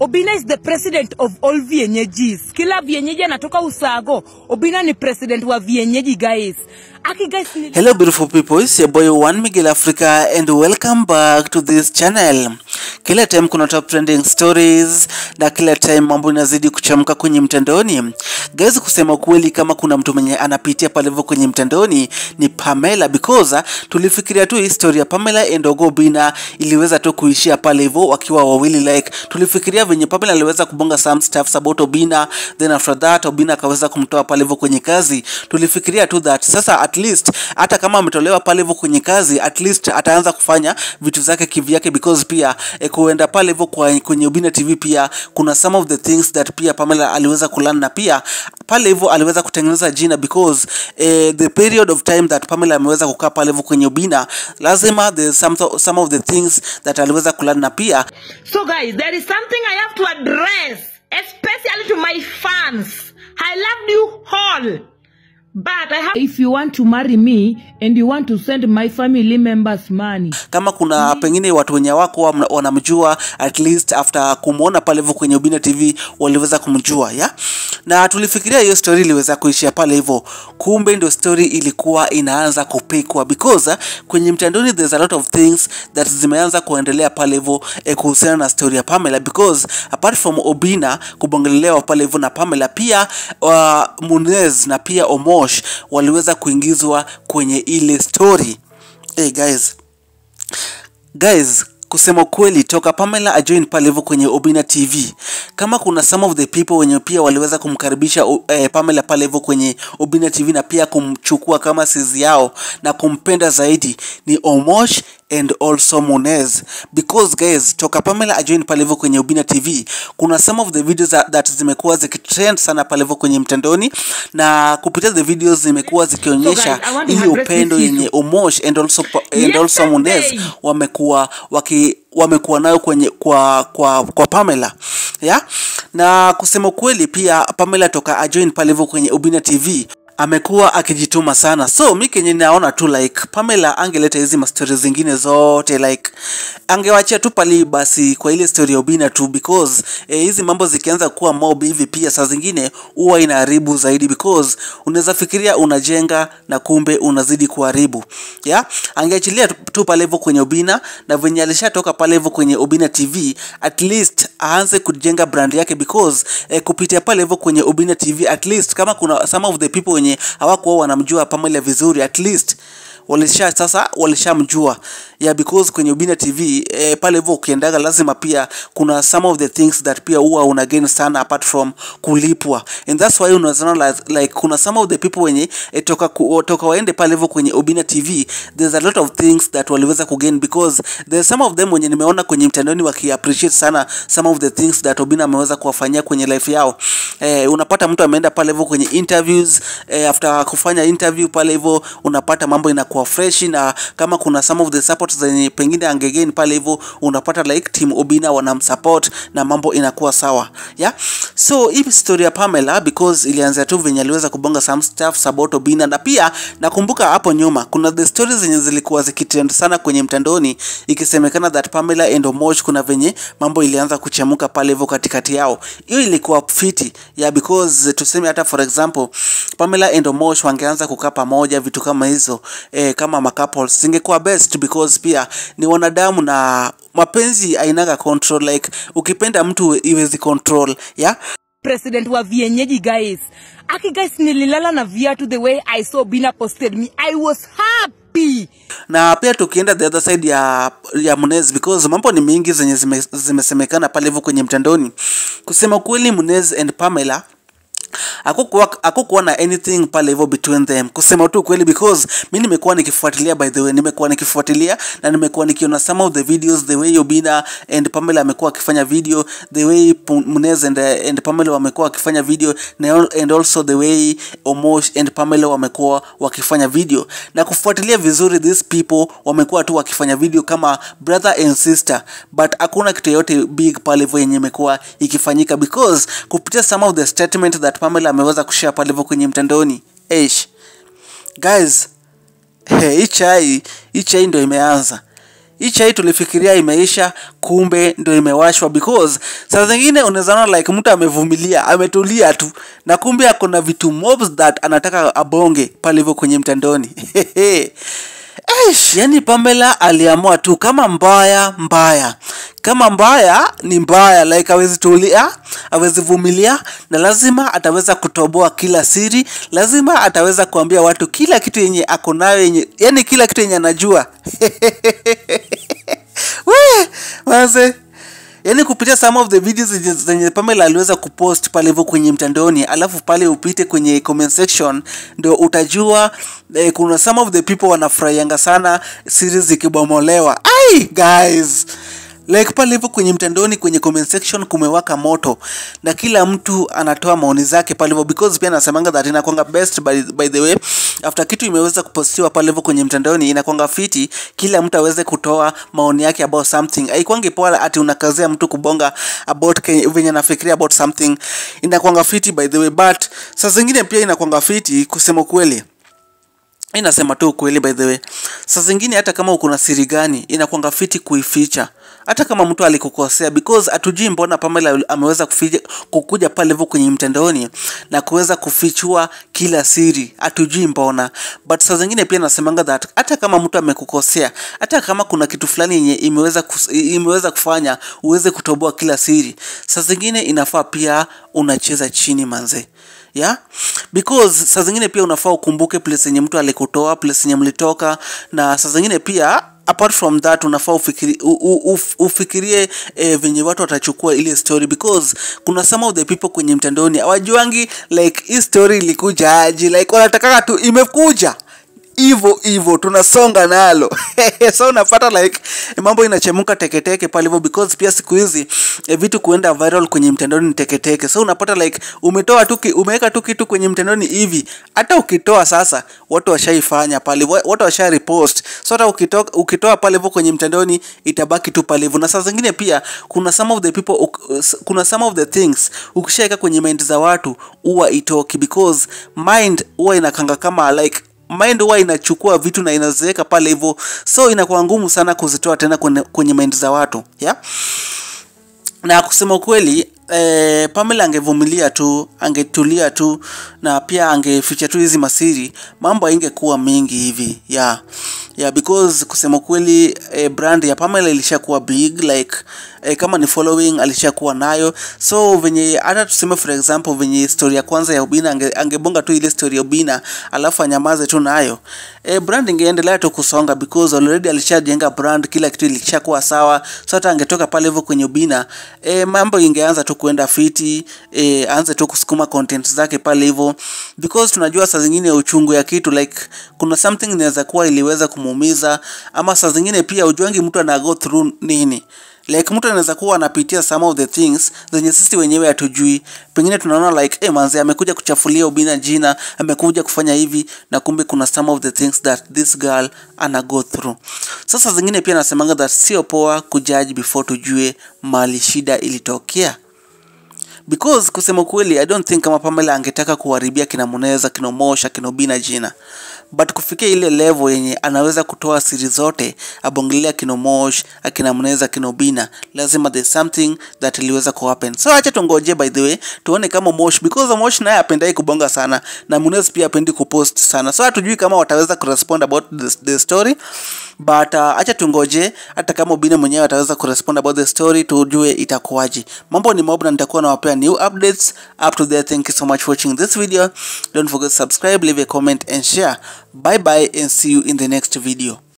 Obina is the president of all vienyejis. Kila vienyeji anatoka Usago. Obina ni president wa vienyeji, guys. Hello beautiful people, it's your boy One Miguel Africa and welcome back to this channel. Kila time kuna top trending stories na kila time mambo inazidi kuchamka kwenye mtandaoni. Guys, kusema kweli kama kuna mtu mwenye anapitia pale hivyo kwenye mtandaoni ni Pamela, because tulifikiria tu historia ya Pamela and Obina iliweza tu kuishia pale hivyo wakiwa wawili, like tulifikiria venye Pamela aliweza kubonga some stuff about Obina, then after that Obina akaweza kumtoa pale hivyo kwenye kazi. Tulifikiria tu that sasa at least hata kama ametolewa pale hivyo kwenye kazi, at least ataanza kufanya vitu zake kivyake, because pia kuenda pale hivyo kwenye Obina TV pia kuna some of the things that pia Pamela aliweza kulearn, na pia pale hivyo aliweza kutengeneza jina, because the period of time that Pamela ameweza kukaa pale hivyo kwenye Obina, lazima there's some of the things that aliweza kulearn na pia. So guys, there is something I have to address, especially to my fans. I loved you all, but if you want to marry me and you want to send my family members money, kama kuna pengine watu wenye wako wanamjua, at least after kumuona pale hivyo kwenye Obina TV waliweza kumjua, yeah? Na tulifikiria hiyo story iliweza kuishia pale hivyo, kumbe ndio story ilikuwa inaanza kupikwa, because kwenye mtandaoni there's a lot of things that zimeanza kuendelea pale hivyo kuhusiana na story ya Pamela, because apart from Obina kubongelelewa pale hivyo na Pamela, pia Munez na pia Omosh waliweza kuingizwa kwenye ile story. Hey guys, kusema kweli toka Pamela ajoin pale hivyo kwenye Obina TV, kama kuna some of the people wenye pia waliweza kumkaribisha Pamela pale hivyo kwenye Obina TV na pia kumchukua kama sisi yao na kumpenda zaidi, ni Omosh and also Munez, because guys toka Pamela ajoin pale hivyo kwenye Obina TV kuna some of the videos that zimekuwa zikitrend sana pale hivyo kwenye mtandaoni, na kupitia the videos zimekuwa zikionyesha ili upendo yenye Omosh and also Munez wamekuwa nayo kwenye kwa Pamela, yeah? Na kusema kweli pia Pamela toka ajoin pale hivyo kwenye Obina TV amekuwa akijituma sana. So mimi kenye naona tu like Pamela angeleta hizi stories zingine zote, like angewachia tu pale basi kwa ile story ya Obina tu, because hizi mambo zikianza kuwa mob hivi pia saa zingine huwa inaharibu zaidi, because unaweza fikiria unajenga na kumbe unazidi kuharibu, yeah? Angeachilia tu pale hivyo kwenye Obina, na venye alishatoka pale hivyo kwenye Obina TV at least aanze kujenga brand yake, because kupitia pale hivyo kwenye Obina TV at least kama kuna some of the people wenye hawakuwa wanamjua Pamela vizuri, at least walishamjua, yeah, because kwenye Obina TV pale hivyo ukiendaga lazima pia kuna some of the things that pia huwa una gain sana apart from kulipwa, and that's why unaona like kuna some of the people wenye toka waende pale hivyo kwenye Obina TV there's a lot of things that waliweza kugain, because there's some of them wenye nimeona kwenye mtandaoni waki appreciate sana some of the things that Obina ameweza kuwafanyia kwenye life yao. Unapata mtu ameenda pale hivyo kwenye interviews, after kufanya interview pale hivyo unapata mambo inakuwa fresh, na kama kuna some of the support zenye pengine angegain pale hivyo unapata like team Obina wanamsupport na mambo inakuwa sawa, yeah? So hii story ya Pamela, because ilianza tu venye aliweza kubonga some stuff about Obina, na pia nakumbuka hapo nyuma kuna the stories zenye zilikuwa zikitrend sana kwenye mtandaoni ikisemekana that Pamela and Omosh kuna venye mambo ilianza kuchemuka pale hivyo katikati yao. Hiyo ilikuwa fiti, yeah, because tuseme hata for example Pamela and Omosh wangeanza kukaa pamoja, vitu kama hizo kama couples singekuwa best, because pia ni wanadamu na mapenzi ainaga control, like ukipenda mtu iwezi control, yeah? President wa vienyeji, guys. Guys, nililala na viatu the way I saw Obina posted me. I was happy. Na pia tukienda the other side ya Munez, because mambo ni mingi zenye zimesemekana pale hivyo kwenye mtandaoni. Kusema kweli Munez and Pamela hakukuwa na anything pale hivyo between them, kusema tu kweli, because mimi nimekuwa nikifuatilia, by the way nimekuwa nikifuatilia na nimekuwa nikiona some of the videos, the way Obina and Pamela amekuwa akifanya video, the way Munez and Pamela wamekuwa wakifanya video, and also the way Omosh and Pamela wamekuwa wakifanya video, na kufuatilia vizuri these people wamekuwa tu wakifanya video kama brother and sister, but hakuna kitu yote big pale hivyo yenye imekuwa ikifanyika, because kupitia some of the statement that Pamela ameweza kushare pale hivyo kwenye mtandaoni. Guys, Hii chai ndio imeanza. Hii chai tulifikiria imeisha, kumbe ndio imewashwa, because saa zingine unawezaona like mtu amevumilia, ametulia tu, na kumbe kuna vitu mobs that anataka abonge pale hivyo kwenye mtandoni. Yani Pamela aliamua tu kama mbaya ni mbaya, like hawezi tulia, hawezi vumilia, na lazima ataweza kutoboa kila siri, lazima ataweza kuambia watu kila kitu yenye ako nayo, yani kila kitu yenye anajua. Manze, yani kupitia some of the videos zenye Pamela aliweza kupost pale hivyo kwenye mtandaoni, alafu pale upite kwenye comment section, ndio utajua kuna some of the people wanafurahianga sana series zikibomolewa. Guys, like pale hivyo kwenye mtandaoni kwenye comment section kumewaka moto, na kila mtu anatoa maoni zake pale hivyo, because pia nasemanga that inakuanga best by the way, after kitu imeweza kupostiwa pale hivyo kwenye mtandaoni, inakuanga fiti kila mtu aweze kutoa maoni yake about something. Haikuangi poa ati unakazia mtu kubonga about venye anafikiria about something. Inakuanga fiti by the way, but saa zingine pia inakuanga fiti kusema kweli. Inasema tu kweli by the way. Saa zingine hata kama uko na siri gani, inakuanga fiti kuificha. Hata kama mtu alikukosea, because atujui mbona Pamela ameweza kukuja pale hivyo kwenye mtandaoni na kuweza kufichua kila siri. Atujui mbona. But saa zingine pia nasemanga that hata kama mtu amekukosea, hata kama kuna kitu fulani yenye imeweza kufanya uweze kutoboa kila siri, saa zingine inafaa pia unacheza chini manze. Yeah, because saa zingine pia unafaa ukumbuke place yenye mtu alikutoa, place yenye mlitoka, na saa zingine pia apart from that unafaa ufikirie venye watu watachukua ile story, because kuna some of the people kwenye mtandaoni hawajuangi like hii story ilikuja aje, like wanataka tu imekuja Ivo tunasonga nalo. So unapata like mambo inachemuka teketeke pale hivyo, because pia siku hizi vitu kuenda viral kwenye mtandaoni ni teketeke. So unapata like umeweka tu kitu kwenye mtandaoni hivi, hata ukitoa sasa watu washaifanya pale, watu washa repost. So hata ukitoa pale hivyo kwenye mtandaoni itabaki tu pale hivyo. Na saa zingine pia kuna some of the people, kuna some of the things ukishaweka kwenye mind za watu huwa itoki, because mind huwa inakanga kama like mind huwa inachukua vitu na inaziweka pale hivyo, so inakuwa ngumu sana kuzitoa tena kwenye mind za watu. Yeah, na kusema kweli Pamela angevumilia tu, angetulia tu, na pia angeficha tu hizi masiri, mambo ingekuwa mengi hivi. Yeah, because kusema kweli brand ya Pamela ilishakuwa big, like kama ni following alishakuwa nayo. So venye hata tuseme for example venye story ya kwanza ya Obina angebonga tu ile story ya Obina alafu anyamaze tu nayo, brand ingeendelea tu kusonga, because already alishajenga brand, kila kitu ilishakuwa sawa. So hata angetoka pale hivyo kwenye Obina, mambo ingeanza tu kuenda fiti, aanze tu kusukuma content zake pale hivyo, because tunajua saa zingine uchungu ya kitu, like kuna something inaweza kuwa iliweza kumuumiza, ama saa zingine pia ujuangi mtu ana go through nini. Like mtu anaweza kuwa anapitia some of the things zenye sisi wenyewe hatujui. Pengine tunaona like manze amekuja kuchafulia Obina jina, amekuja kufanya hivi, na kumbe kuna some of the things that this girl ana go through. Sasa zingine pia nasemanga that sio poa kujudge before tujue mali shida ilitokea. Because kusema kweli I don't think kama Pamela angetaka kuharibia kina Muneza, kina Mosha, kina Obina jina. But kufikia ile level yenye anaweza kutoa siri zote, abongelea kina Mosh, akina Muneza, kina Obina, lazima there's something that iliweza ku happen. So acha tungoje by the way, tuone kama Mosh, because Mosh naye apendai kubonga sana, na Muneza pia apendi kupost sana. So hatujui kama wataweza kurespond about the story. But acha tungoje, hata kama Obina mwenyewe ataweza kurespond about the story, tujue itakuwaje. Mambo ni mob na nitakuwa nawapea new updates. Up to there, thank you so much for watching this video. Don't forget to subscribe, leave a comment and share. Bye bye and see you in the next video.